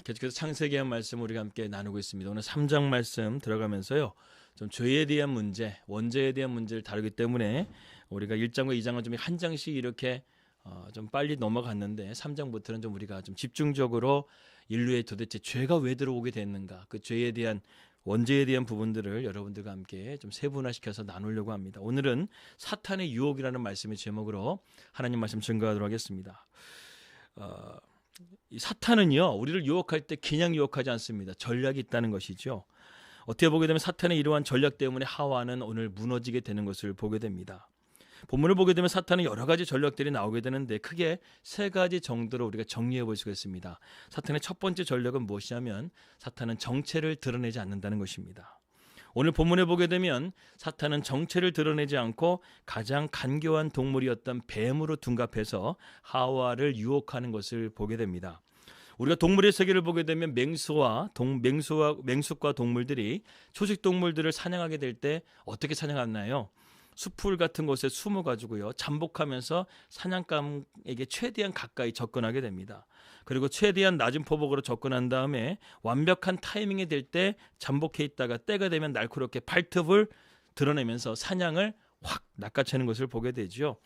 계속해서 창세기의 말씀 우리가 함께 나누고 있습니다. 오늘 3장 말씀 들어가면서요. 좀 죄에 대한 문제, 원죄에 대한 문제를 다루기 때문에 우리가 1장과 2장은 좀 한 장씩 이렇게 좀 빨리 넘어갔는데 3장부터는 좀 우리가 좀 집중적으로 인류에 도대체 죄가 왜 들어오게 됐는가, 그 죄에 대한 원죄에 대한 부분들을 여러분들과 함께 좀 세분화시켜서 나누려고 합니다. 오늘은 사탄의 유혹이라는 말씀의 제목으로 하나님 말씀 증거하도록 하겠습니다. 이 사탄은요, 우리를 유혹할 때 그냥 유혹하지 않습니다. 전략이 있다는 것이죠. 어떻게 보게 되면 사탄의 이러한 전략 때문에 하와는 오늘 무너지게 되는 것을 보게 됩니다. 본문을 보게 되면 사탄은 여러 가지 전략들이 나오게 되는데 크게 세 가지 정도로 우리가 정리해 볼 수가 있습니다. 사탄의 첫 번째 전략은 무엇이냐면 사탄은 정체를 드러내지 않는다는 것입니다. 오늘 본문에 보게 되면 사탄은 정체를 드러내지 않고 가장 간교한 동물이었던 뱀으로 둔갑해서 하와를 유혹하는 것을 보게 됩니다. 우리가 동물의 세계를 보게 되면 맹수과 동물들이 초식 동물들을 사냥하게 될 때 어떻게 사냥하나요? 숲풀 같은 곳에 숨어가지고요, 잠복하면서 사냥감에게 최대한 가까이 접근하게 됩니다. 그리고 최대한 낮은 포복으로 접근한 다음에 완벽한 타이밍이 될 때 잠복해 있다가 때가 되면 날카롭게 발톱을 드러내면서 사냥을 확 낚아채는 것을 보게 되죠.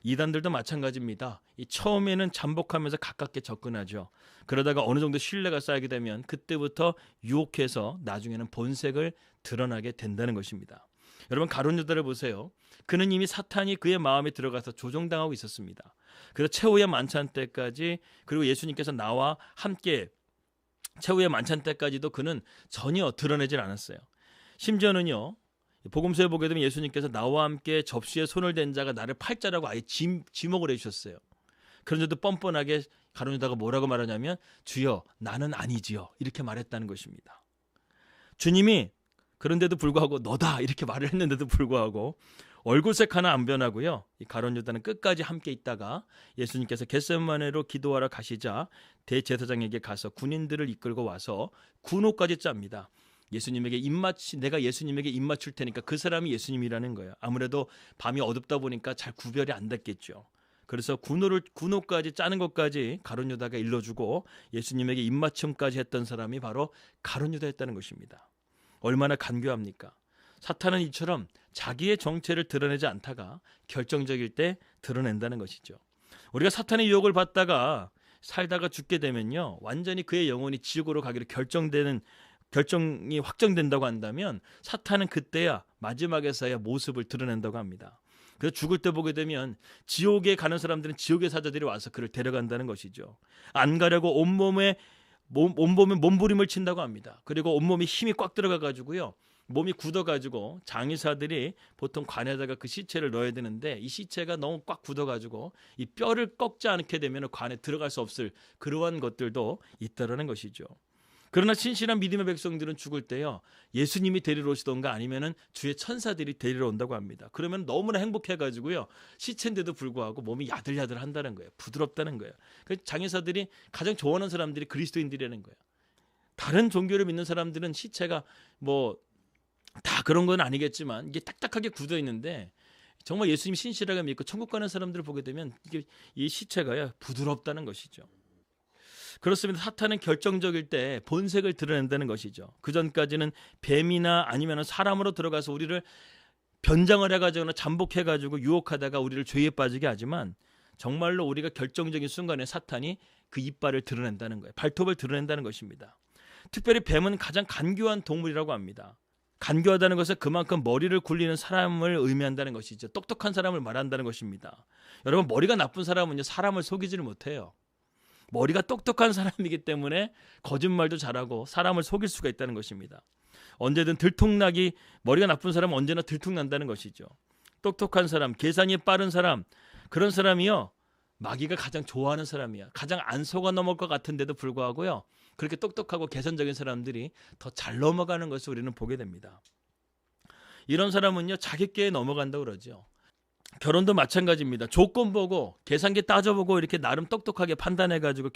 이단들도 마찬가지입니다. 이 처음에는 잠복하면서 가깝게 접근하죠. 그러다가 어느 정도 신뢰가 쌓이게 되면 그때부터 유혹해서 나중에는 본색을 드러나게 된다는 것입니다. 여러분, 가룟 유다를 보세요. 그는 이미 사탄이 그의 마음에 들어가서 조종당하고 있었습니다. 그래서 최후의 만찬 때까지, 그리고 예수님께서 나와 함께 최후의 만찬 때까지도 그는 전혀 드러내질 않았어요. 심지어는요, 복음서에 보게 되면 예수님께서 나와 함께 접시에 손을 댄 자가 나를 팔자라고 아예 지목을 해주셨어요. 그런데도 뻔뻔하게 가룟 유다가 뭐라고 말하냐면 주여 나는 아니지요, 이렇게 말했다는 것입니다. 주님이 그런데도 불구하고 너다 이렇게 말을 했는데도 불구하고 얼굴색 하나 안 변하고요, 이 가룟 유다는 끝까지 함께 있다가 예수님께서 겟세마네로 기도하러 가시자 대제사장에게 가서 군인들을 이끌고 와서 군호까지 짭니다. 내가 예수님에게 입 맞출 테니까 그 사람이 예수님이라는 거예요. 아무래도 밤이 어둡다 보니까 잘 구별이 안 됐겠죠. 그래서 군호까지 짜는 것까지 가룟 유다가 일러주고 예수님에게 입맞춤까지 했던 사람이 바로 가룟 유다였다는 것입니다. 얼마나 간교합니까? 사탄은 이처럼 자기의 정체를 드러내지 않다가 결정적일 때 드러낸다는 것이죠. 우리가 사탄의 유혹을 받다가 살다가 죽게 되면요, 완전히 그의 영혼이 지옥으로 가기로 결정이 확정된다고 한다면 사탄은 그때야 마지막에서야 모습을 드러낸다고 합니다. 그래서 죽을 때 보게 되면 지옥에 가는 사람들은 지옥의 사자들이 와서 그를 데려간다는 것이죠. 안 가려고 온몸에 몸부림을 친다고 합니다. 그리고 온몸에 힘이 꽉 들어가가지고요, 몸이 굳어가지고 장의사들이 보통 관에다가 그 시체를 넣어야 되는데 이 시체가 너무 꽉 굳어가지고 이 뼈를 꺾지 않게 되면 관에 들어갈 수 없을 그러한 것들도 있다라는 것이죠. 그러나 신실한 믿음의 백성들은 죽을 때요, 예수님이 데리러 오시던가 아니면은 주의 천사들이 데리러 온다고 합니다. 그러면 너무나 행복해가지고요, 시체인데도 불구하고 몸이 야들야들 한다는 거예요. 부드럽다는 거예요. 그 장의사들이 가장 좋아하는 사람들이 그리스도인들이라는 거예요. 다른 종교를 믿는 사람들은 시체가 뭐 다 그런 건 아니겠지만 이게 딱딱하게 굳어 있는데 정말 예수님 신실하게 믿고 천국 가는 사람들을 보게 되면 이게 이 시체가요, 부드럽다는 것이죠. 그렇습니다. 사탄은 결정적일 때 본색을 드러낸다는 것이죠. 그 전까지는 뱀이나 아니면 사람으로 들어가서 우리를 변장을 해가지고 잠복해가지고 유혹하다가 우리를 죄에 빠지게 하지만 정말로 우리가 결정적인 순간에 사탄이 그 이빨을 드러낸다는 거예요. 발톱을 드러낸다는 것입니다. 특별히 뱀은 가장 간교한 동물이라고 합니다. 간교하다는 것은 그만큼 머리를 굴리는 사람을 의미한다는 것이죠. 똑똑한 사람을 말한다는 것입니다. 여러분, 머리가 나쁜 사람은요, 사람을 속이지를 못해요. 머리가 똑똑한 사람이기 때문에 거짓말도 잘하고 사람을 속일 수가 있다는 것입니다. 언제든 머리가 나쁜 사람은 언제나 들통난다는 것이죠. 똑똑한 사람, 계산이 빠른 사람, 그런 사람이요, 마귀가 가장 좋아하는 사람이야. 가장 안 속아 넘어갈 것 같은데도 불구하고요, 그렇게 똑똑하고 계산적인 사람들이 더 잘 넘어가는 것을 우리는 보게 됩니다. 이런 사람은요, 자기께에 넘어간다고 그러죠. 결혼도 마찬가지입니다. 조건 보고 계산기 따져보고 이렇게 나름 똑똑하게 판단해가지고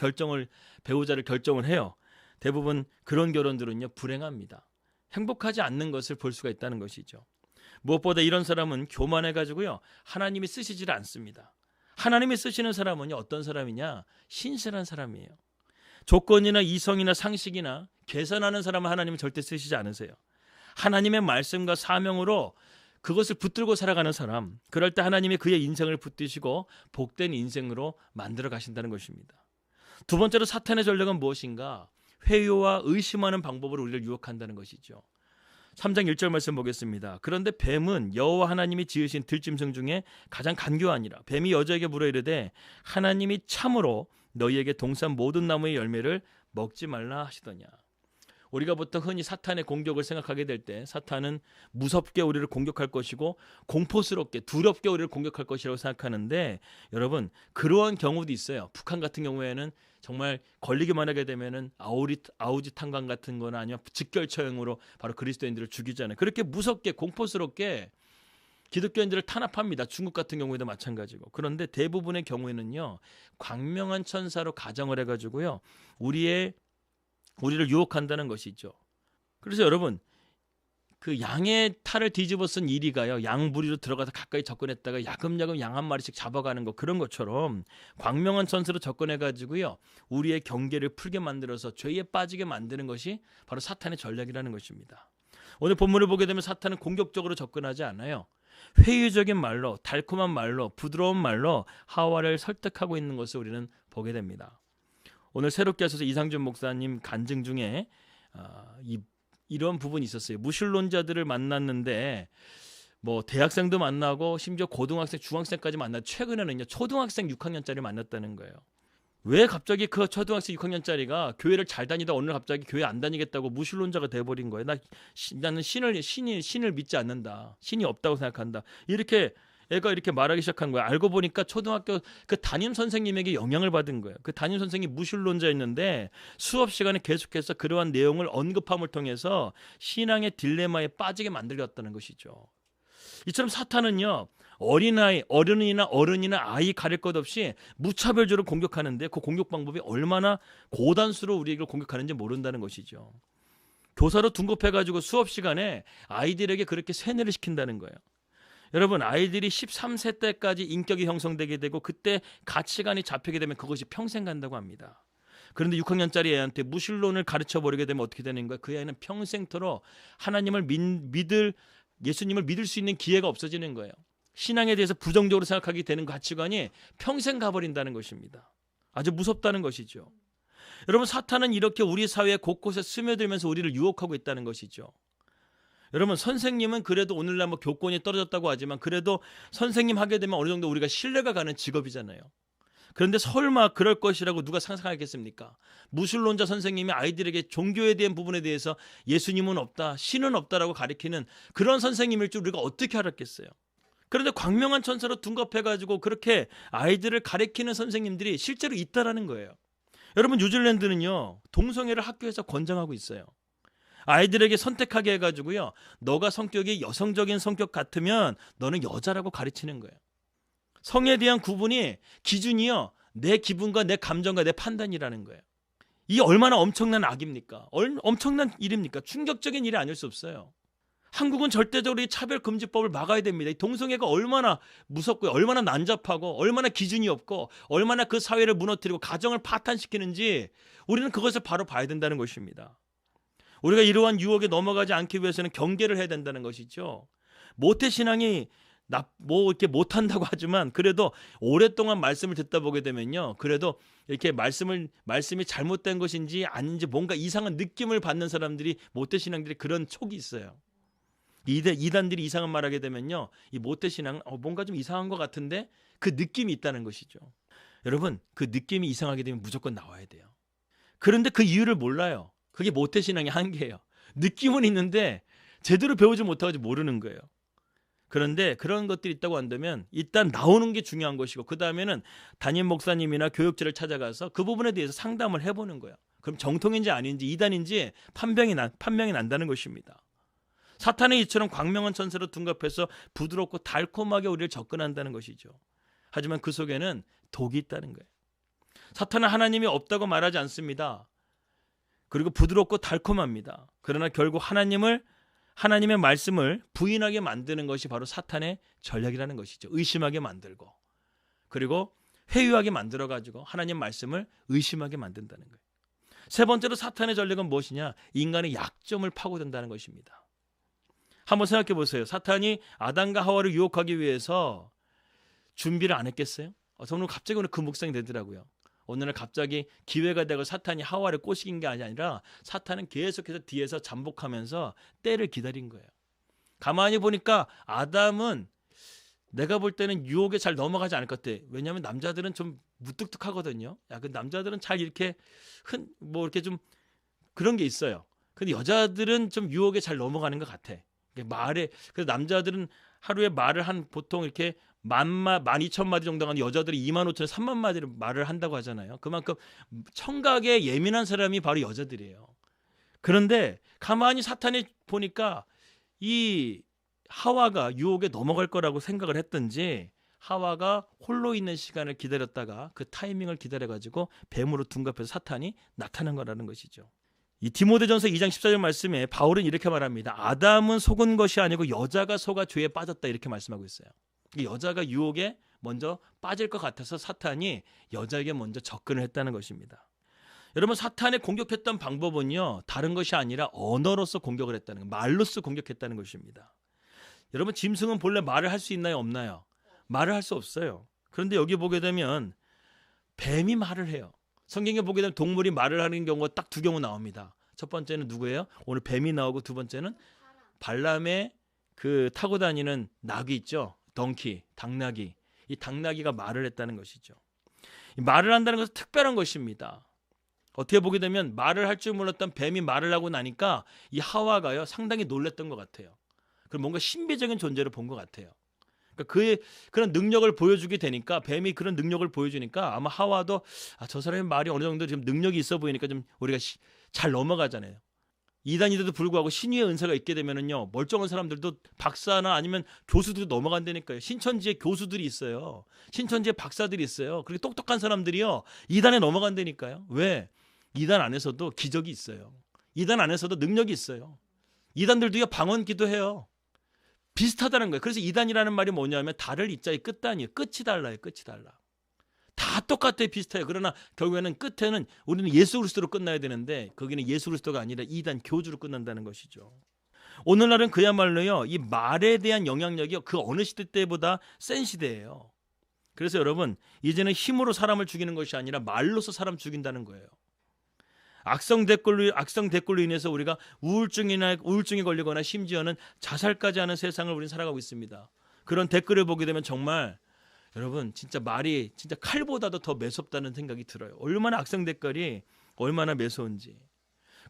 배우자를 결정을 해요. 대부분 그런 결혼들은요, 불행합니다. 행복하지 않는 것을 볼 수가 있다는 것이죠. 무엇보다 이런 사람은 교만해가지고요, 하나님이 쓰시지를 않습니다. 하나님이 쓰시는 사람은요, 어떤 사람이냐? 신실한 사람이에요. 조건이나 이성이나 상식이나 계산하는 사람은 하나님은 절대 쓰시지 않으세요. 하나님의 말씀과 사명으로 그것을 붙들고 살아가는 사람, 그럴 때 하나님이 그의 인생을 붙드시고 복된 인생으로 만들어 가신다는 것입니다. 두 번째로 사탄의 전략은 무엇인가? 회유와 의심하는 방법으로 우리를 유혹한다는 것이죠. 3장 1절 말씀 보겠습니다. 그런데 뱀은 여호와 하나님이 지으신 들짐승 중에 가장 간교하니라. 뱀이 여자에게 물어 이르되 하나님이 참으로 너희에게 동산 모든 나무의 열매를 먹지 말라 하시더냐. 우리가 보통 흔히 사탄의 공격을 생각하게 될 때 사탄은 무섭게 우리를 공격할 것이고 공포스럽게 두렵게 우리를 공격할 것이라고 생각하는데, 여러분 그러한 경우도 있어요. 북한 같은 경우에는 정말 걸리기만 하게 되면은 아우지 탄광 같은 거나 아니면 직결 처형으로 바로 그리스도인들을 죽이잖아요. 그렇게 무섭게 공포스럽게 기독교인들을 탄압합니다. 중국 같은 경우에도 마찬가지고. 그런데 대부분의 경우에는요, 광명한 천사로 가정을 해가지고요, 우리를 유혹한다는 것이죠. 그래서 여러분, 그 양의 탈을 뒤집어 쓴 이리가요, 양 무리로 들어가서 가까이 접근했다가 야금야금 양 한 마리씩 잡아가는 거, 그런 것처럼 광명한 천사로 접근해가지고요, 우리의 경계를 풀게 만들어서 죄에 빠지게 만드는 것이 바로 사탄의 전략이라는 것입니다. 오늘 본문을 보게 되면 사탄은 공격적으로 접근하지 않아요. 회유적인 말로, 달콤한 말로, 부드러운 말로 하와를 설득하고 있는 것을 우리는 보게 됩니다. 오늘 새롭게 하셔서 이상준 목사님 간증 중에 이런 부분이 있었어요. 무신론자들을 만났는데 뭐 대학생도 만나고 심지어 고등학생, 중학생까지 만나, 최근에는요 초등학생 6학년짜리 만났다는 거예요. 왜 갑자기 그 초등학생 6학년짜리가 교회를 잘 다니다 어느 날 갑자기 교회 안 다니겠다고 무신론자가 돼버린 거예요. 나는 신을 믿지 않는다. 신이 없다고 생각한다. 애가 이렇게 말하기 시작한 거야. 알고 보니까 초등학교 그 담임 선생님에게 영향을 받은 거예요. 그 담임 선생님이 무신론자였는데 수업 시간에 계속해서 그러한 내용을 언급함을 통해서 신앙의 딜레마에 빠지게 만들었다는 것이죠. 이처럼 사탄은요, 어른이나 아이 가릴 것 없이 무차별적으로 공격하는데 그 공격 방법이 얼마나 고단수로 우리에게 공격하는지 모른다는 것이죠. 교사로 둔급해가지고 수업 시간에 아이들에게 그렇게 세뇌를 시킨다는 거예요. 여러분, 아이들이 13세 때까지 인격이 형성되게 되고 그때 가치관이 잡히게 되면 그것이 평생 간다고 합니다. 그런데 6학년짜리 애한테 무신론을 가르쳐버리게 되면 어떻게 되는 거야? 그 애는 평생토록 하나님을 예수님을 믿을 수 있는 기회가 없어지는 거예요. 신앙에 대해서 부정적으로 생각하게 되는 가치관이 평생 가버린다는 것입니다. 아주 무섭다는 것이죠. 여러분, 사탄은 이렇게 우리 사회 곳곳에 스며들면서 우리를 유혹하고 있다는 것이죠. 여러분, 선생님은 그래도 오늘날 뭐 교권이 떨어졌다고 하지만 그래도 선생님 하게 되면 어느 정도 우리가 신뢰가 가는 직업이잖아요. 그런데 설마 그럴 것이라고 누가 상상하겠습니까? 무신론자 선생님이 아이들에게 종교에 대한 부분에 대해서 예수님은 없다, 신은 없다라고 가르치는 그런 선생님일 줄 우리가 어떻게 알았겠어요? 그런데 광명한 천사로 둔갑해가지고 그렇게 아이들을 가르치는 선생님들이 실제로 있다라는 거예요. 여러분, 뉴질랜드는요, 동성애를 학교에서 권장하고 있어요. 아이들에게 선택하게 해가지고요, 너가 성격이 여성적인 성격 같으면 너는 여자라고 가르치는 거예요. 성에 대한 구분이 기준이요, 내 기분과 내 감정과 내 판단이라는 거예요. 이게 얼마나 엄청난 악입니까? 엄청난 일입니까? 충격적인 일이 아닐 수 없어요. 한국은 절대적으로 이 차별금지법을 막아야 됩니다. 이 동성애가 얼마나 무섭고 얼마나 난잡하고 얼마나 기준이 없고 얼마나 그 사회를 무너뜨리고 가정을 파탄시키는지 우리는 그것을 바로 봐야 된다는 것입니다. 우리가 이러한 유혹에 넘어가지 않기 위해서는 경계를 해야 된다는 것이죠. 모태신앙이 뭐 이렇게 못한다고 하지만 그래도 오랫동안 말씀을 듣다 보게 되면요, 그래도 이렇게 말씀이 잘못된 것인지 아닌지 뭔가 이상한 느낌을 받는 사람들이, 모태신앙들이 그런 촉이 있어요. 이단들이 이상한 말하게 되면요, 이 모태신앙 뭔가 좀 이상한 것 같은데 그 느낌이 있다는 것이죠. 여러분, 그 느낌이 이상하게 되면 무조건 나와야 돼요. 그런데 그 이유를 몰라요. 그게 모태신앙의 한계예요. 느낌은 있는데 제대로 배우지 못하고 모르는 거예요. 그런데 그런 것들이 있다고 한다면 일단 나오는 게 중요한 것이고, 그 다음에는 담임 목사님이나 교육자를 찾아가서 그 부분에 대해서 상담을 해보는 거예요. 그럼 정통인지 아닌지, 이단인지 판명이 난다는 것입니다. 사탄의 이처럼 광명한 천사로 둔갑해서 부드럽고 달콤하게 우리를 접근한다는 것이죠. 하지만 그 속에는 독이 있다는 거예요. 사탄은 하나님이 없다고 말하지 않습니다. 그리고 부드럽고 달콤합니다. 그러나 결국 하나님의 말씀을 부인하게 만드는 것이 바로 사탄의 전략이라는 것이죠. 의심하게 만들고, 그리고 회유하게 만들어가지고 하나님 말씀을 의심하게 만든다는 거예요. 세 번째로 사탄의 전략은 무엇이냐? 인간의 약점을 파고든다는 것입니다. 한번 생각해 보세요. 사탄이 아담과 하와를 유혹하기 위해서 준비를 안 했겠어요? 저는 갑자기 오늘 그 묵상이 되더라고요. 어느 날 갑자기 기회가 되고 사탄이 하와를 꼬시긴 게 아니라 사탄은 계속해서 뒤에서 잠복하면서 때를 기다린 거예요. 가만히 보니까 아담은 내가 볼 때는 유혹에 잘 넘어가지 않을 것 같아. 왜냐하면 남자들은 좀 무뚝뚝하거든요. 그 남자들은 잘 이렇게 이렇게 좀 그런 게 있어요. 근데 여자들은 좀 유혹에 잘 넘어가는 것 같아. 그래서 남자들은 하루에 말을 보통 이렇게 12,000마디 정도 하는 여자들이 25,000, 3만 마디를 말을 한다고 하잖아요. 그만큼 청각에 예민한 사람이 바로 여자들이에요. 그런데 가만히 사탄이 보니까 이 하와가 유혹에 넘어갈 거라고 생각을 했든지 하와가 홀로 있는 시간을 기다렸다가 그 타이밍을 기다려가지고 뱀으로 둔갑해서 사탄이 나타난 거라는 것이죠. 이 디모데전서 2장 14절 말씀에 바울은 이렇게 말합니다. 아담은 속은 것이 아니고 여자가 속아 죄에 빠졌다 이렇게 말씀하고 있어요. 여자가 유혹에 먼저 빠질 것 같아서 사탄이 여자에게 먼저 접근을 했다는 것입니다. 여러분 사탄이 공격했던 방법은요 다른 것이 아니라 언어로서 공격을 했다는 것, 말로써 공격했다는 것입니다. 여러분 짐승은 본래 말을 할 수 있나요 없나요? 말을 할 수 없어요. 그런데 여기 보게 되면 뱀이 말을 해요. 성경에 보게 되면 동물이 말을 하는 경우가 딱 두 경우 나옵니다. 첫 번째는 누구예요? 오늘 뱀이 나오고 두 번째는 발람의 그 타고 다니는 낙이 있죠. 덩키, 당나귀. 이 당나귀가 말을 했다는 것이죠. 말을 한다는 것은 특별한 것입니다. 어떻게 보게 되면 말을 할 줄 몰랐던 뱀이 말을 하고 나니까 이 하와가요 상당히 놀랐던 것 같아요. 그럼 뭔가 신비적인 존재를 본 것 같아요. 그러니까 그의 그런 능력을 보여주게 되니까 뱀이 그런 능력을 보여주니까 아마 하와도 저 사람의 말이 어느 정도 지금 능력이 있어 보이니까 좀 우리가 잘 넘어가잖아요. 이단인데도 불구하고 신유의 은사가 있게 되면은요 멀쩡한 사람들도 박사나 아니면 교수들도 넘어간다니까요. 신천지에 교수들이 있어요. 신천지에 박사들이 있어요. 그리고 똑똑한 사람들이요 이단에 넘어간다니까요. 왜? 이단 안에서도 기적이 있어요. 이단 안에서도 능력이 있어요. 이단들도요 방언 기도해요. 비슷하다는 거예요. 그래서 이단이라는 말이 뭐냐면 달을 이자의 끝단이에요. 끝이 달라요. 끝이 달라. 다 똑같아요. 비슷해요. 그러나 결국에는 끝에는 우리는 예수 그리스도로 끝나야 되는데 거기는 예수 그리스도가 아니라 이단 교주로 끝난다는 것이죠. 오늘날은 그야말로요 이 말에 대한 영향력이 그 어느 시대 때보다 센 시대예요. 그래서 여러분 이제는 힘으로 사람을 죽이는 것이 아니라 말로서 사람 죽인다는 거예요. 악성 댓글로 인해서 우리가 우울증에 걸리거나 심지어는 자살까지 하는 세상을 우리는 살아가고 있습니다. 그런 댓글을 보게 되면 정말 여러분 진짜 말이 진짜 칼보다도 더 매섭다는 생각이 들어요. 얼마나 악성 댓글이 얼마나 매서운지.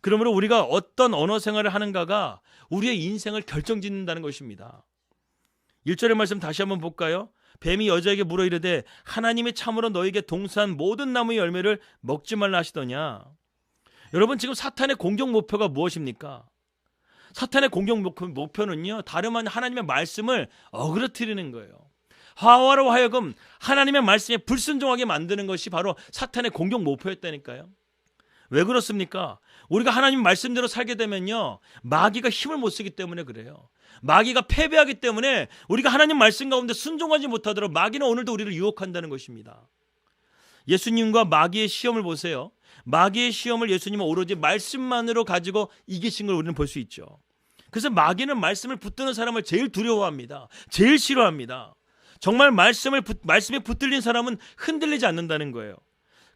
그러므로 우리가 어떤 언어 생활을 하는가가 우리의 인생을 결정짓는다는 것입니다. 1절의 말씀 다시 한번 볼까요? 뱀이 여자에게 물어 이르되 하나님이 참으로 너에게 동산 모든 나무의 열매를 먹지 말라 하시더냐. 여러분 지금 사탄의 공격 목표가 무엇입니까? 사탄의 공격 목표는요 다름 아닌 하나님의 말씀을 어그러뜨리는 거예요. 하와로 하여금 하나님의 말씀에 불순종하게 만드는 것이 바로 사탄의 공격 목표였다니까요. 왜 그렇습니까? 우리가 하나님 말씀대로 살게 되면요 마귀가 힘을 못 쓰기 때문에 그래요. 마귀가 패배하기 때문에 우리가 하나님 말씀 가운데 순종하지 못하도록 마귀는 오늘도 우리를 유혹한다는 것입니다. 예수님과 마귀의 시험을 보세요. 마귀의 시험을 예수님은 오로지 말씀만으로 가지고 이기신 걸 우리는 볼 수 있죠. 그래서 마귀는 말씀을 붙드는 사람을 제일 두려워합니다. 제일 싫어합니다. 정말 말씀에 붙들린 사람은 흔들리지 않는다는 거예요.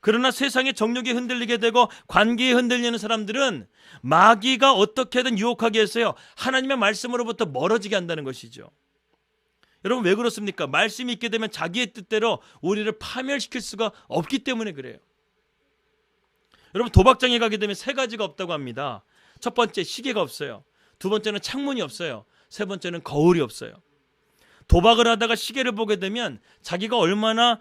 그러나 세상의 정욕에 흔들리게 되고 관계에 흔들리는 사람들은 마귀가 어떻게든 유혹하게 해서요 하나님의 말씀으로부터 멀어지게 한다는 것이죠. 여러분 왜 그렇습니까? 말씀이 있게 되면 자기의 뜻대로 우리를 파멸시킬 수가 없기 때문에 그래요. 여러분 도박장에 가게 되면 세 가지가 없다고 합니다. 첫 번째 시계가 없어요. 두 번째는 창문이 없어요. 세 번째는 거울이 없어요. 도박을 하다가 시계를 보게 되면 자기가 얼마나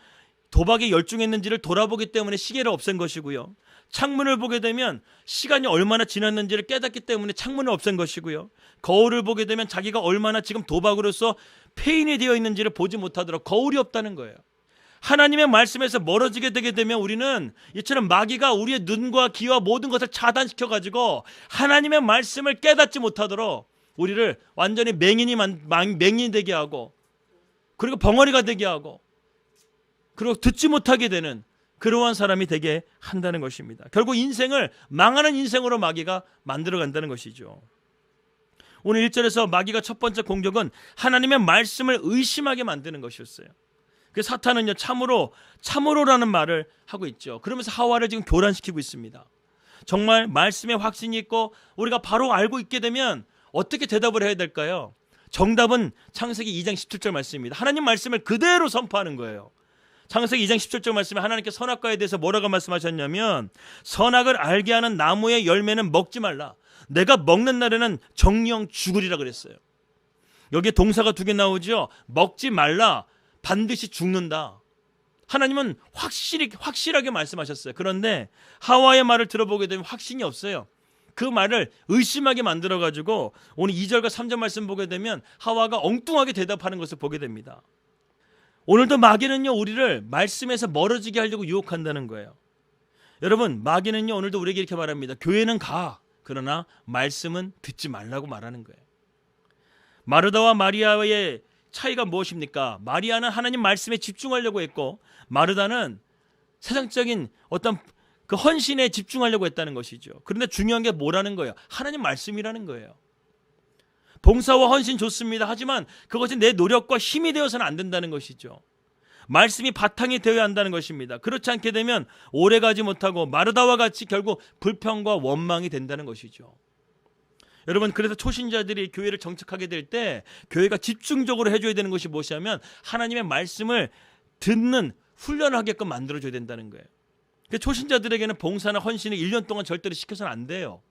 도박에 열중했는지를 돌아보기 때문에 시계를 없앤 것이고요. 창문을 보게 되면 시간이 얼마나 지났는지를 깨닫기 때문에 창문을 없앤 것이고요. 거울을 보게 되면 자기가 얼마나 지금 도박으로서 폐인이 되어 있는지를 보지 못하도록 거울이 없다는 거예요. 하나님의 말씀에서 멀어지게 되게 되면 우리는 이처럼 마귀가 우리의 눈과 귀와 모든 것을 차단시켜가지고 하나님의 말씀을 깨닫지 못하도록 우리를 완전히 맹인이 되게 하고 그리고 벙어리가 되게 하고 그리고 듣지 못하게 되는 그러한 사람이 되게 한다는 것입니다. 결국 인생을 망하는 인생으로 마귀가 만들어간다는 것이죠. 오늘 1절에서 마귀가 첫 번째 공격은 하나님의 말씀을 의심하게 만드는 것이었어요. 그 사탄은요, 참으로라는 말을 하고 있죠. 그러면서 하와를 지금 교란시키고 있습니다. 정말 말씀에 확신이 있고 우리가 바로 알고 있게 되면 어떻게 대답을 해야 될까요? 정답은 창세기 2장 17절 말씀입니다. 하나님 말씀을 그대로 선포하는 거예요. 창세기 2장 17절 말씀에 하나님께 선악과에 대해서 뭐라고 말씀하셨냐면, 선악을 알게 하는 나무의 열매는 먹지 말라. 내가 먹는 날에는 정령 죽으리라 그랬어요. 여기에 동사가 2개 나오죠. 먹지 말라, 반드시 죽는다. 하나님은 확실하게 말씀하셨어요. 그런데 하와의 말을 들어보게 되면 확신이 없어요. 그 말을 의심하게 만들어가지고 오늘 2절과 3절 말씀 보게 되면 하와가 엉뚱하게 대답하는 것을 보게 됩니다. 오늘도 마귀는요, 우리를 말씀에서 멀어지게 하려고 유혹한다는 거예요. 여러분, 마귀는요, 오늘도 우리에게 이렇게 말합니다. 교회는 가, 그러나 말씀은 듣지 말라고 말하는 거예요. 마르다와 마리아의 차이가 무엇입니까? 마리아는 하나님 말씀에 집중하려고 했고, 마르다는 세상적인 어떤 그 헌신에 집중하려고 했다는 것이죠. 그런데 중요한 게 뭐라는 거예요? 하나님 말씀이라는 거예요. 봉사와 헌신 좋습니다. 하지만 그것이 내 노력과 힘이 되어서는 안 된다는 것이죠. 말씀이 바탕이 되어야 한다는 것입니다. 그렇지 않게 되면 오래가지 못하고 마르다와 같이 결국 불평과 원망이 된다는 것이죠. 여러분, 그래서 초신자들이 교회를 정착하게 될 때 교회가 집중적으로 해줘야 되는 것이 무엇이냐면 하나님의 말씀을 듣는 훈련을 하게끔 만들어줘야 된다는 거예요. 초신자들에게는 봉사나 헌신을 1년 동안 절대로 시켜서는 안 돼요.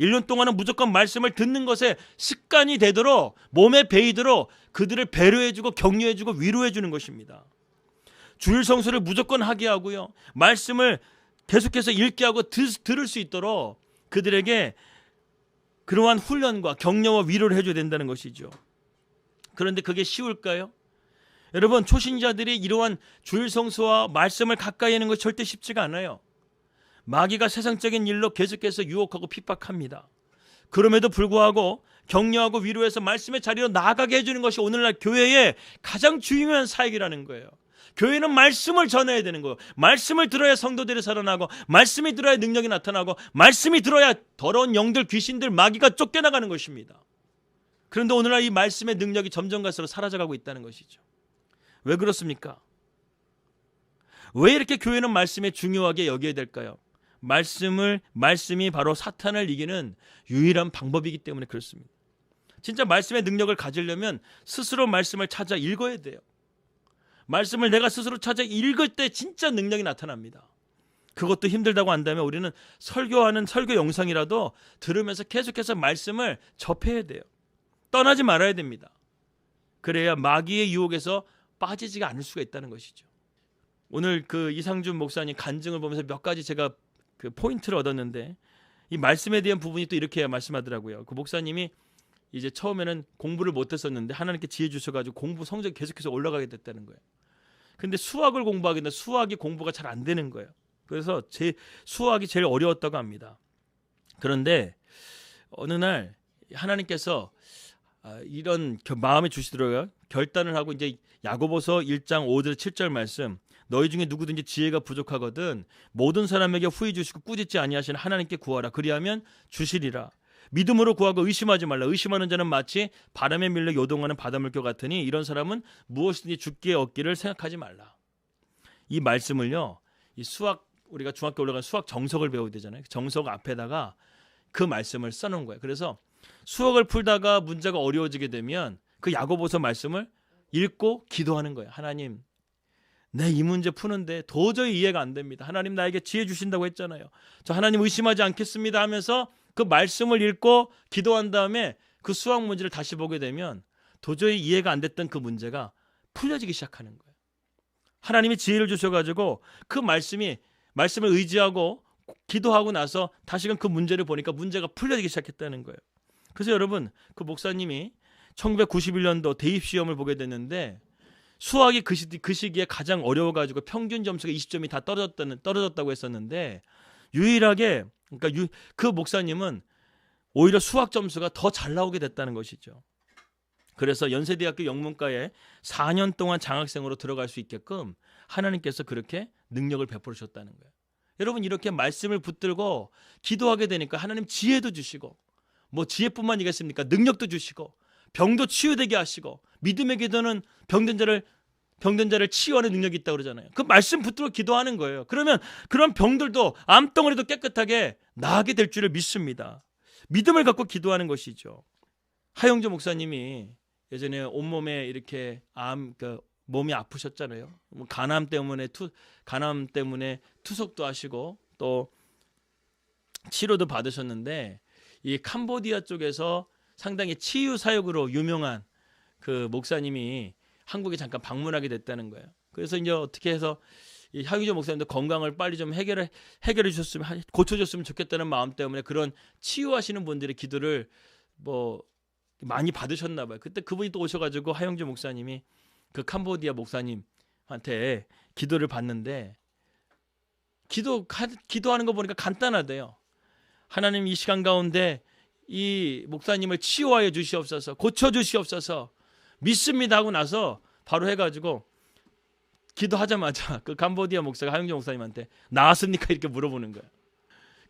1년 동안은 무조건 말씀을 듣는 것에 습관이 되도록, 몸에 배이도록 그들을 배려해주고 격려해주고 위로해주는 것입니다. 주일 성수를 무조건 하게 하고요, 말씀을 계속해서 읽게 하고 들을 수 있도록 그들에게 그러한 훈련과 격려와 위로를 해줘야 된다는 것이죠. 그런데 그게 쉬울까요? 여러분, 초신자들이 이러한 주일 성수와 말씀을 가까이 하는 것이 절대 쉽지가 않아요. 마귀가 세상적인 일로 계속해서 유혹하고 핍박합니다. 그럼에도 불구하고 격려하고 위로해서 말씀의 자리로 나아가게 해주는 것이 오늘날 교회의 가장 중요한 사역이라는 거예요. 교회는 말씀을 전해야 되는 거예요. 말씀을 들어야 성도들이 살아나고, 말씀이 들어야 능력이 나타나고, 말씀이 들어야 더러운 영들, 귀신들, 마귀가 쫓겨나가는 것입니다. 그런데 오늘날 이 말씀의 능력이 점점 갈수록 사라져가고 있다는 것이죠. 왜 그렇습니까? 왜 이렇게 교회는 말씀에 중요하게 여겨야 될까요? 말씀이 바로 사탄을 이기는 유일한 방법이기 때문에 그렇습니다. 진짜 말씀의 능력을 가지려면 스스로 말씀을 찾아 읽어야 돼요. 말씀을 내가 스스로 찾아 읽을 때 진짜 능력이 나타납니다. 그것도 힘들다고 한다면 우리는 설교하는 설교 영상이라도 들으면서 계속해서 말씀을 접해야 돼요. 떠나지 말아야 됩니다. 그래야 마귀의 유혹에서 빠지지가 않을 수가 있다는 것이죠. 오늘 그 이상준 목사님 간증을 보면서 몇 가지 제가 그 포인트를 얻었는데, 이 말씀에 대한 부분이 또 이렇게 말씀하더라고요. 그 목사님이 이제 처음에는 공부를 못했었는데 하나님께 지혜 주셔가지고 공부 성적이 계속해서 올라가게 됐다는 거예요. 근데 수학을 공부하게 되면 수학이 공부가 잘 안 되는 거예요. 그래서 수학이 제일 어려웠다고 합니다. 그런데 어느 날 하나님께서 이런 마음에 주시더라고요. 결단을 하고 이제 야고보서 1장 5절 7절 말씀, 너희 중에 누구든지 지혜가 부족하거든 모든 사람에게 후히 주시고 꾸짖지 아니하시는 하나님께 구하라. 그리하면 주시리라. 믿음으로 구하고 의심하지 말라. 의심하는 자는 마치 바람에 밀려 요동하는 바닷물결 같으니 이런 사람은 무엇이든지 죽기에 얻기를 생각하지 말라. 이 말씀을요, 이 수학, 우리가 중학교 올라간 수학 정석을 배워야 되잖아요. 정석 앞에다가 그 말씀을 써놓은 거예요. 그래서 수학을 풀다가 문제가 어려워지게 되면 그 야고보서 말씀을 읽고 기도하는 거예요. 하나님, 내 이 문제 푸는데 도저히 이해가 안 됩니다. 하나님 나에게 지혜 주신다고 했잖아요. 저 하나님 의심하지 않겠습니다 하면서 그 말씀을 읽고 기도한 다음에 그 수학 문제를 다시 보게 되면 도저히 이해가 안 됐던 그 문제가 풀려지기 시작하는 거예요. 하나님이 지혜를 주셔가지고 그 말씀을 의지하고 기도하고 나서 다시금 그 문제를 보니까 문제가 풀려지기 시작했다는 거예요. 그래서 여러분, 그 목사님이 1991년도 대입시험을 보게 됐는데 수학이 그 시기에 가장 어려워가지고 평균 점수가 20점이 다 떨어졌다고 했었는데, 유일하게 그 목사님은 오히려 수학 점수가 더 잘 나오게 됐다는 것이죠. 그래서 연세대학교 영문과에 4년 동안 장학생으로 들어갈 수 있게끔 하나님께서 그렇게 능력을 베풀으셨다는 거예요. 여러분, 이렇게 말씀을 붙들고 기도하게 되니까 하나님 지혜도 주시고, 뭐 지혜뿐만이겠습니까? 능력도 주시고, 병도 치유되게 하시고, 믿음의 기도는 병든 자를 치유하는 능력이 있다고 그러잖아요. 그 말씀 붙들고 기도하는 거예요. 그러면 그런 병들도, 암덩어리도 깨끗하게 나게 될 줄을 믿습니다. 믿음을 갖고 기도하는 것이죠. 하영조 목사님이 예전에 온몸에 이렇게 몸이 아프셨잖아요. 간암 때문에 투석도 하시고 또 치료도 받으셨는데, 이 캄보디아 쪽에서 상당히 치유 사역으로 유명한 그 목사님이 한국에 잠깐 방문하게 됐다는 거예요. 그래서 이제 어떻게 해서 이 하영조 목사님도 건강을 빨리 좀 해결해 주셨으면, 고쳐줬으면 좋겠다는 마음 때문에 그런 치유하시는 분들의 기도를 뭐 많이 받으셨나 봐요. 그때 그분이 또 오셔가지고 하영조 목사님이 그 캄보디아 목사님한테 기도를 받는데, 기도하는 거 보니까 간단하대요. 하나님, 이 시간 가운데 이 목사님을 치유하여 주시옵소서, 고쳐 주시옵소서, 믿습니다 하고 나서 바로 해가지고 기도하자마자 그 캄보디아 목사가 하영조 목사님한테 나았습니까? 이렇게 물어보는 거예요.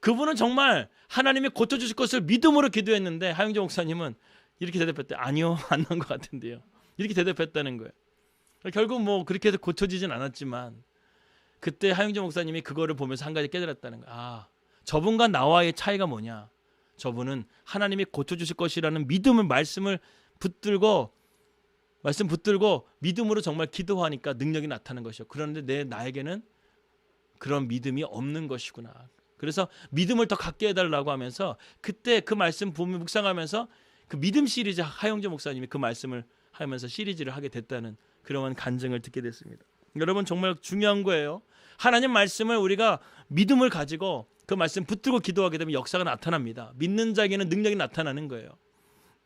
그분은 정말 하나님이 고쳐주실 것을 믿음으로 기도했는데, 하영조 목사님은 이렇게 대답했대. 아니요, 안 난 것 같은데요. 이렇게 대답했다는 거예요. 결국 뭐 그렇게 해서 고쳐지진 않았지만, 그때 하영조 목사님이 그거를 보면서 한 가지 깨달았다는 거예요. 아, 저분과 나와의 차이가 뭐냐? 저분은 하나님이 고쳐주실 것이라는 말씀 붙들고 믿음으로 정말 기도하니까 능력이 나타나는 것이요. 그런데 나에게는 그런 믿음이 없는 것이구나. 그래서 믿음을 더 갖게 해달라고 하면서, 그때 그 말씀 보면 묵상하면서 그 믿음 시리즈, 하영조 목사님이 그 말씀을 하면서 시리즈를 하게 됐다는 그러한 간증을 듣게 됐습니다. 여러분, 정말 중요한 거예요. 하나님 말씀을 우리가 믿음을 가지고 그 말씀 붙들고 기도하게 되면 역사가 나타납니다. 믿는 자에게는 능력이 나타나는 거예요.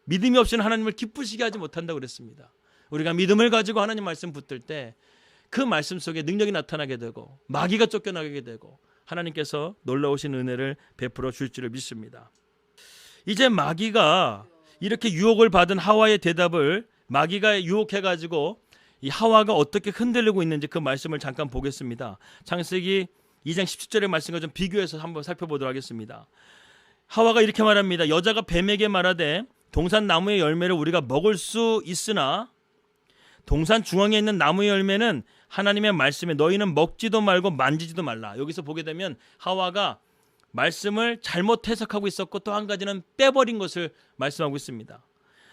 믿음이 없이는 하나님을 기쁘시게 하지 못한다고 그랬습니다. 우리가 믿음을 가지고 하나님 말씀 붙들 때 그 말씀 속에 능력이 나타나게 되고 마귀가 쫓겨나게 되고 하나님께서 놀라우신 은혜를 베풀어 줄 줄을 믿습니다. 이제 마귀가 이렇게 유혹을 받은 하와의 대답을, 마귀가 유혹해가지고 이 하와가 어떻게 흔들리고 있는지 그 말씀을 잠깐 보겠습니다. 창세기 2장 17절의 말씀과 좀 비교해서 한번 살펴보도록 하겠습니다. 하와가 이렇게 말합니다. 여자가 뱀에게 말하되 동산 나무의 열매를 우리가 먹을 수 있으나 동산 중앙에 있는 나무의 열매는 하나님의 말씀에 너희는 먹지도 말고 만지지도 말라. 여기서 보게 되면 하와가 말씀을 잘못 해석하고 있었고, 또 한 가지는 빼버린 것을 말씀하고 있습니다.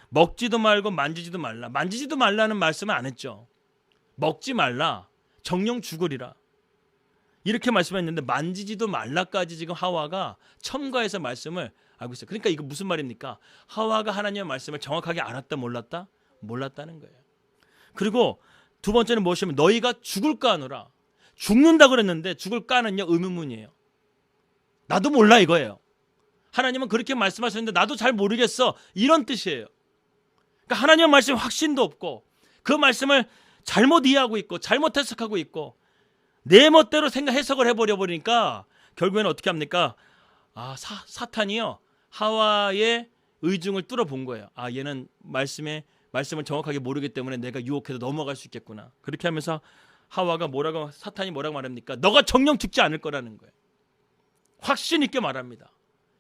먹지도 말고 만지지도 말라. 만지지도 말라는 말씀은 안 했죠. 먹지 말라, 정령 죽으리라, 이렇게 말씀했는데 만지지도 말라까지 지금 하와가 첨가해서 말씀을 알고 있어요. 그러니까 이거 무슨 말입니까? 하와가 하나님의 말씀을 정확하게 알았다, 몰랐다? 몰랐다는 거예요. 그리고 두 번째는 무엇이냐면 너희가 죽을까 하노라. 죽는다고 그랬는데 죽을까는요, 의문문이에요. 나도 몰라 이거예요. 하나님은 그렇게 말씀하셨는데 나도 잘 모르겠어, 이런 뜻이에요. 그러니까 하나님의 말씀에 확신도 없고 그 말씀을 잘못 이해하고 있고 잘못 해석하고 있고 내 멋대로 해석을 해버려 버리니까 결국에는 어떻게 합니까? 사탄이요, 하와의 의중을 뚫어본 거예요. 얘는 말씀을 정확하게 모르기 때문에 내가 유혹해서 넘어갈 수 있겠구나. 그렇게 하면서 사탄이 뭐라고 말합니까? 너가 정령 죽지 않을 거라는 거예요. 확신 있게 말합니다.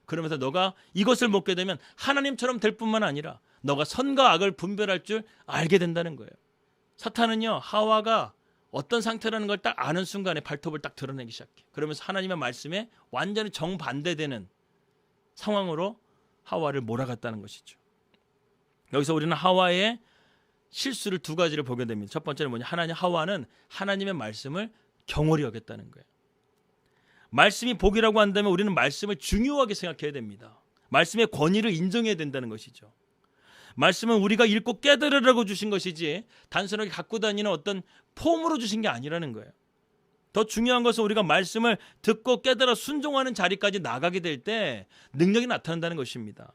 그러면서 너가 이것을 먹게 되면 하나님처럼 될 뿐만 아니라 너가 선과 악을 분별할 줄 알게 된다는 거예요. 사탄은요, 하와가 어떤 상태라는 걸 딱 아는 순간에 발톱을 딱 드러내기 시작해. 그러면서 하나님의 말씀에 완전히 정반대되는 상황으로 하와를 몰아갔다는 것이죠. 여기서 우리는 하와의 실수를 두 가지를 보게 됩니다. 첫 번째는 뭐냐? 하와는 하나님의 말씀을 경홀히 여겼다는 거예요. 말씀이 복이라고 한다면 우리는 말씀을 중요하게 생각해야 됩니다. 말씀의 권위를 인정해야 된다는 것이죠. 말씀은 우리가 읽고 깨달으라고 주신 것이지 단순하게 갖고 다니는 어떤 폼으로 주신 게 아니라는 거예요. 더 중요한 것은 우리가 말씀을 듣고 깨달아 순종하는 자리까지 나가게 될 때 능력이 나타난다는 것입니다.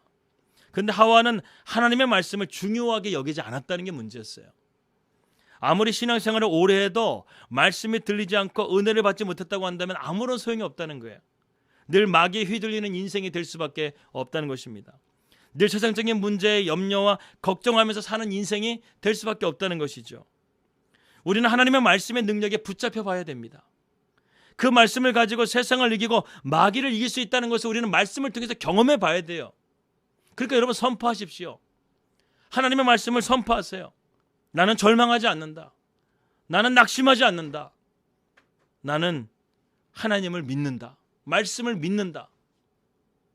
그런데 하와는 하나님의 말씀을 중요하게 여기지 않았다는 게 문제였어요. 아무리 신앙생활을 오래 해도 말씀이 들리지 않고 은혜를 받지 못했다고 한다면 아무런 소용이 없다는 거예요. 늘 마귀에 휘둘리는 인생이 될 수밖에 없다는 것입니다. 늘 세상적인 문제에 염려와 걱정하면서 사는 인생이 될 수밖에 없다는 것이죠. 우리는 하나님의 말씀의 능력에 붙잡혀 봐야 됩니다. 그 말씀을 가지고 세상을 이기고 마귀를 이길 수 있다는 것을 우리는 말씀을 통해서 경험해 봐야 돼요. 그러니까 여러분 선포하십시오. 하나님의 말씀을 선포하세요. 나는 절망하지 않는다. 나는 낙심하지 않는다. 나는 하나님을 믿는다. 말씀을 믿는다.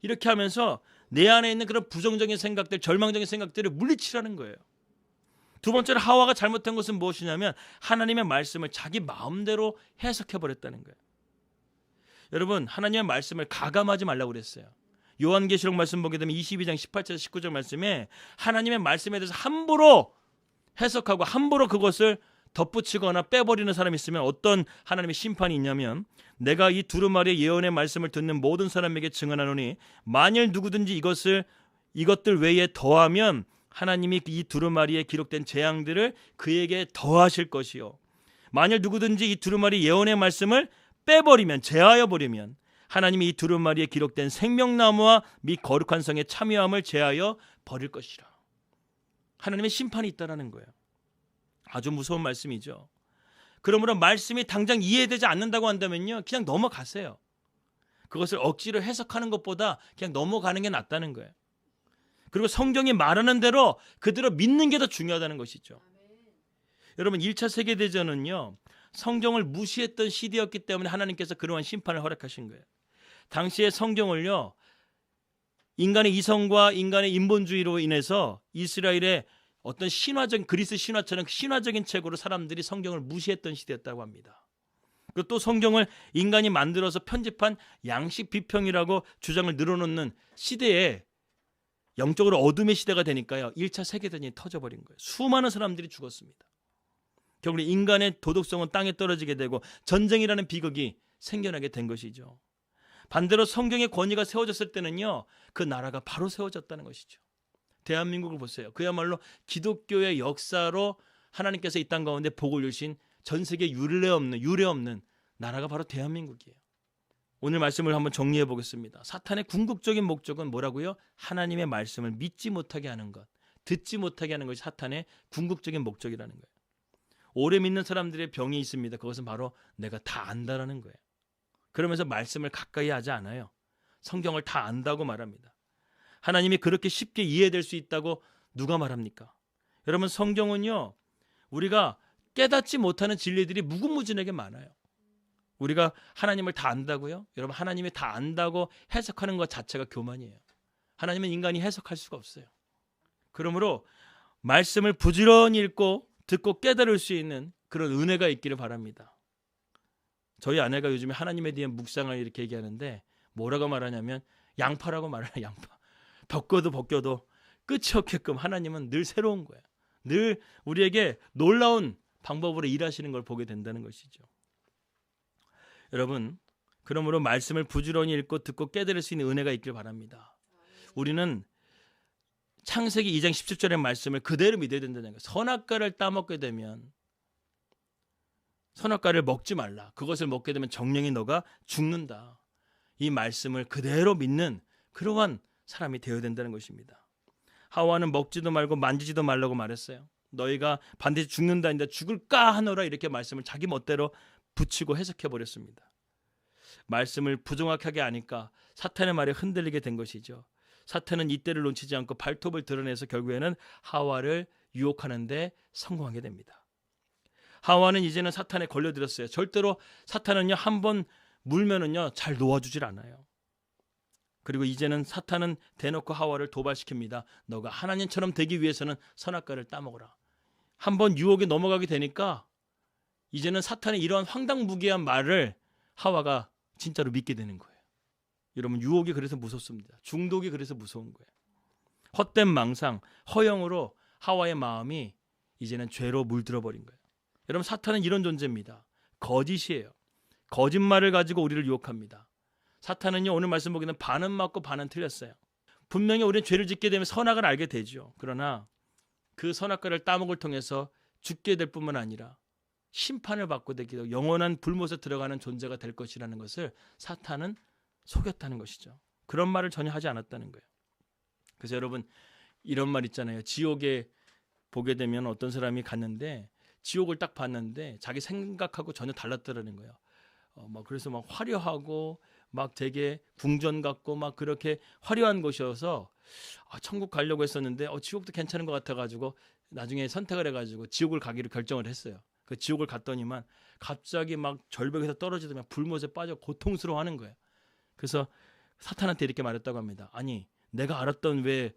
이렇게 하면서 내 안에 있는 그런 부정적인 생각들, 절망적인 생각들을 물리치라는 거예요. 두 번째로 하와가 잘못한 것은 무엇이냐면 하나님의 말씀을 자기 마음대로 해석해버렸다는 거예요. 여러분, 하나님의 말씀을 가감하지 말라고 그랬어요. 요한계시록 말씀 보게 되면 22장 18절 19절 말씀에 하나님의 말씀에 대해서 함부로 해석하고 함부로 그것을 덧붙이거나 빼버리는 사람이 있으면 어떤 하나님의 심판이 있냐면, 내가 이 두루마리의 예언의 말씀을 듣는 모든 사람에게 증언하노니 만일 누구든지 이것들 외에 더하면 하나님이 이 두루마리에 기록된 재앙들을 그에게 더하실 것이요, 만일 누구든지 이 두루마리 예언의 말씀을 빼버리면, 제하여 버리면 하나님이 이 두루마리에 기록된 생명나무와 및 거룩한 성의 참여함을 제하여 버릴 것이라. 하나님의 심판이 있다라는 거예요. 아주 무서운 말씀이죠. 그러므로 말씀이 당장 이해되지 않는다고 한다면요, 그냥 넘어가세요. 그것을 억지로 해석하는 것보다 그냥 넘어가는 게 낫다는 거예요. 그리고 성경이 말하는 대로 그대로 믿는 게 더 중요하다는 것이죠. 여러분, 1차 세계대전은요, 성경을 무시했던 시대였기 때문에 하나님께서 그러한 심판을 허락하신 거예요. 당시의 성경을요, 인간의 이성과 인간의 인본주의로 인해서 이스라엘의 어떤 신화적, 그리스 신화처럼 신화적인 책으로 사람들이 성경을 무시했던 시대였다고 합니다. 그리고 또 성경을 인간이 만들어서 편집한 양식 비평이라고 주장을 늘어놓는 시대에 영적으로 어둠의 시대가 되니까요, 1차 세계대전이 터져버린 거예요. 수많은 사람들이 죽었습니다. 결국 인간의 도덕성은 땅에 떨어지게 되고 전쟁이라는 비극이 생겨나게 된 것이죠. 반대로 성경의 권위가 세워졌을 때는요, 그 나라가 바로 세워졌다는 것이죠. 대한민국을 보세요. 그야말로 기독교의 역사로 하나님께서 이 땅 가운데 복을 주신 전 세계 유례 없는 나라가 바로 대한민국이에요. 오늘 말씀을 한번 정리해 보겠습니다. 사탄의 궁극적인 목적은 뭐라고요? 하나님의 말씀을 믿지 못하게 하는 것, 듣지 못하게 하는 것이 사탄의 궁극적인 목적이라는 거예요. 오래 믿는 사람들의 병이 있습니다. 그것은 바로 내가 다 안다라는 거예요. 그러면서 말씀을 가까이 하지 않아요. 성경을 다 안다고 말합니다. 하나님이 그렇게 쉽게 이해될 수 있다고 누가 말합니까? 여러분, 성경은요, 우리가 깨닫지 못하는 진리들이 무궁무진하게 많아요. 우리가 하나님을 다 안다고요? 여러분, 하나님이 다 안다고 해석하는 것 자체가 교만이에요. 하나님은 인간이 해석할 수가 없어요. 그러므로 말씀을 부지런히 읽고 듣고 깨달을 수 있는 그런 은혜가 있기를 바랍니다. 저희 아내가 요즘에 하나님에 대한 묵상을 이렇게 얘기하는데 뭐라고 말하냐면 양파라고 말해요. 양파. 벗겨도 끝이 없게끔 하나님은 늘 새로운 거예요. 늘 우리에게 놀라운 방법으로 일하시는 걸 보게 된다는 것이죠. 여러분, 그러므로 말씀을 부지런히 읽고 듣고 깨달을 수 있는 은혜가 있길 바랍니다. 우리는 창세기 2장 17절의 말씀을 그대로 믿어야 된다는 거예요. 선악과를 따먹게 되면, 선악과를 먹지 말라. 그것을 먹게 되면 정령이 너가 죽는다. 이 말씀을 그대로 믿는 그러한 사람이 되어야 된다는 것입니다. 하와는 먹지도 말고 만지지도 말라고 말했어요. 너희가 반드시 죽는다, 인데 죽을까 하노라, 이렇게 말씀을 자기 멋대로 붙이고 해석해버렸습니다. 말씀을 부정확하게 아니까 사탄의 말에 흔들리게 된 것이죠. 사탄은 이때를 놓치지 않고 발톱을 드러내서 결국에는 하와를 유혹하는 데 성공하게 됩니다. 하와는 이제는 사탄에 걸려들었어요. 절대로 사탄은요, 한번 물면은요 잘 놓아주질 않아요. 그리고 이제는 사탄은 대놓고 하와를 도발시킵니다. 너가 하나님처럼 되기 위해서는 선악과를 따먹어라. 한번 유혹에 넘어가게 되니까 이제는 사탄의 이러한 황당무계한 말을 하와가 진짜로 믿게 되는 거예요. 여러분, 유혹이 그래서 무섭습니다. 중독이 그래서 무서운 거예요. 헛된 망상, 허영으로 하와의 마음이 이제는 죄로 물들어 버린 거예요. 여러분, 사탄은 이런 존재입니다. 거짓이에요. 거짓말을 가지고 우리를 유혹합니다. 사탄은요, 오늘 말씀 보기에는 반은 맞고 반은 틀렸어요. 분명히 우리는 죄를 짓게 되면 선악을 알게 되죠. 그러나 그 선악과를 따먹을 통해서 죽게 될 뿐만 아니라 심판을 받고 되기도 영원한 불못에 들어가는 존재가 될 것이라는 것을 사탄은 속였다는 것이죠. 그런 말을 전혀 하지 않았다는 거예요. 그래서 여러분 이런 말 있잖아요. 지옥에 보게 되면 어떤 사람이 갔는데 지옥을 딱 봤는데 자기 생각하고 전혀 달랐더라는 거예요. 막 그래서 막 화려하고 막 되게 궁전 같고 막 그렇게 화려한 곳이어서 천국 가려고 했었는데 지옥도 괜찮은 것 같아가지고 나중에 선택을 해가지고 지옥을 가기로 결정을 했어요. 그 지옥을 갔더니만 갑자기 막 절벽에서 떨어지더니 불못에 빠져 고통스러워하는 거예요. 그래서 사탄한테 이렇게 말했다고 합니다. 아니 내가 알았던 왜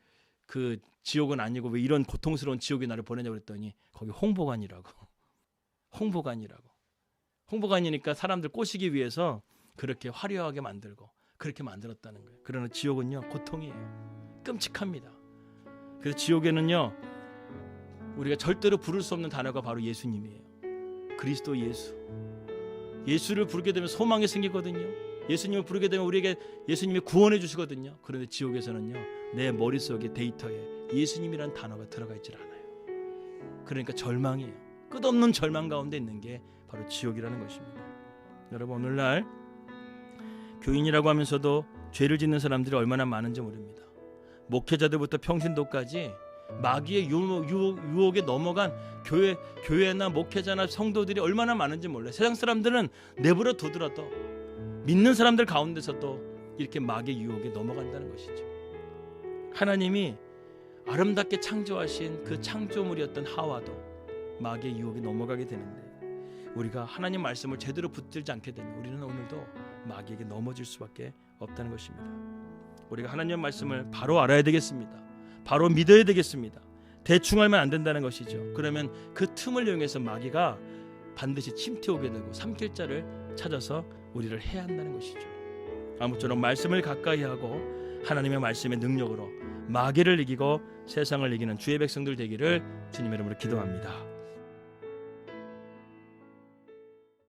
그 지옥은 아니고 왜 이런 고통스러운 지옥에 나를 보내냐고 그랬더니 거기 홍보관이라고. 홍보관이니까 사람들 꼬시기 위해서 그렇게 화려하게 만들고 그렇게 만들었다는 거예요. 그러나 지옥은요 고통이에요. 끔찍합니다. 그래서 지옥에는요 우리가 절대로 부를 수 없는 단어가 바로 예수님이에요. 그리스도 예수. 예수를 부르게 되면 소망이 생기거든요. 예수님을 부르게 되면 우리에게 예수님이 구원해 주시거든요. 그런데 지옥에서는요 내 머릿속에 데이터에 예수님이라는 단어가 들어가 있질 않아요. 그러니까 절망이에요. 끝없는 절망 가운데 있는 게 바로 지옥이라는 것입니다. 여러분 오늘날 교인이라고 하면서도 죄를 짓는 사람들이 얼마나 많은지 모릅니다. 목회자들부터 평신도까지 마귀의 유혹에 넘어간 교회나 목회자나 성도들이 얼마나 많은지 몰라요. 세상 사람들은 내버려 두더라도 믿는 사람들 가운데서도 이렇게 마귀의 유혹에 넘어간다는 것이죠. 하나님이 아름답게 창조하신 그 창조물이었던 하와도 마귀의 유혹에 넘어가게 되는데 우리가 하나님 말씀을 제대로 붙들지 않게 되면 우리는 오늘도 마귀에게 넘어질 수밖에 없다는 것입니다. 우리가 하나님 말씀을 바로 알아야 되겠습니다. 바로 믿어야 되겠습니다. 대충 알면 안 된다는 것이죠. 그러면 그 틈을 이용해서 마귀가 반드시 침투오게 되고 삼킬 자를 찾아서 우리를 해야 한다는 것이죠. 아무쪼록 말씀을 가까이 하고 하나님의 말씀의 능력으로 마귀를 이기고 세상을 이기는 주의 백성들 되기를 주님의 이름으로 기도합니다.